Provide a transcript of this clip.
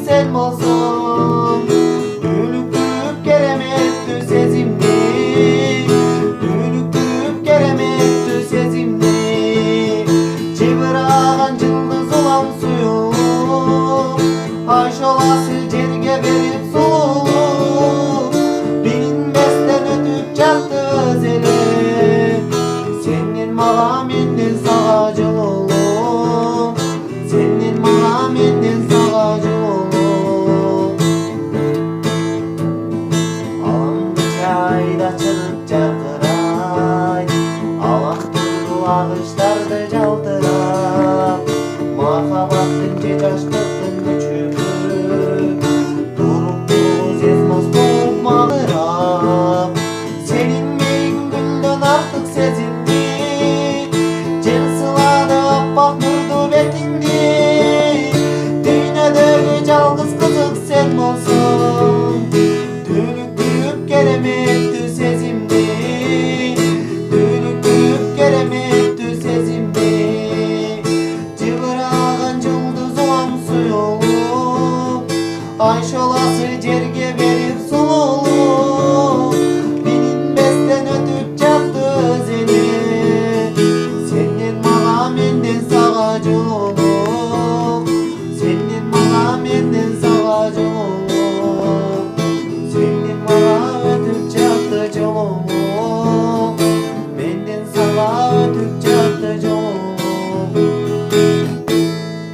sen bolsun. Dülüktürüp keremetli sezimni, dülüktürüp keremetli sezimni. Çıvırağan yıldız olan suyu, aş olası cerge verip sulu. Bilinmezden ötüp çattı özeli, senin mala mendin sağacı oğlum, senin mala mendin sağacı oğlum. Alandı çayda çınıp çakıray, alak durdu ağaçlarda caldırap. Mahabattın cecaştıktın küçüğü, durup duruz ezmaz bulup malırap. Senin meyin gülden artık sezildi, cen sıladı appak nurdu betindi. Dünyadaki calgız kızık sen bolsun. Dülüktürüp keremetli sezimdi, dülüktürüp keremetli sezimdi. Cıvırağın yıldız olan suyu, ayş olası cerge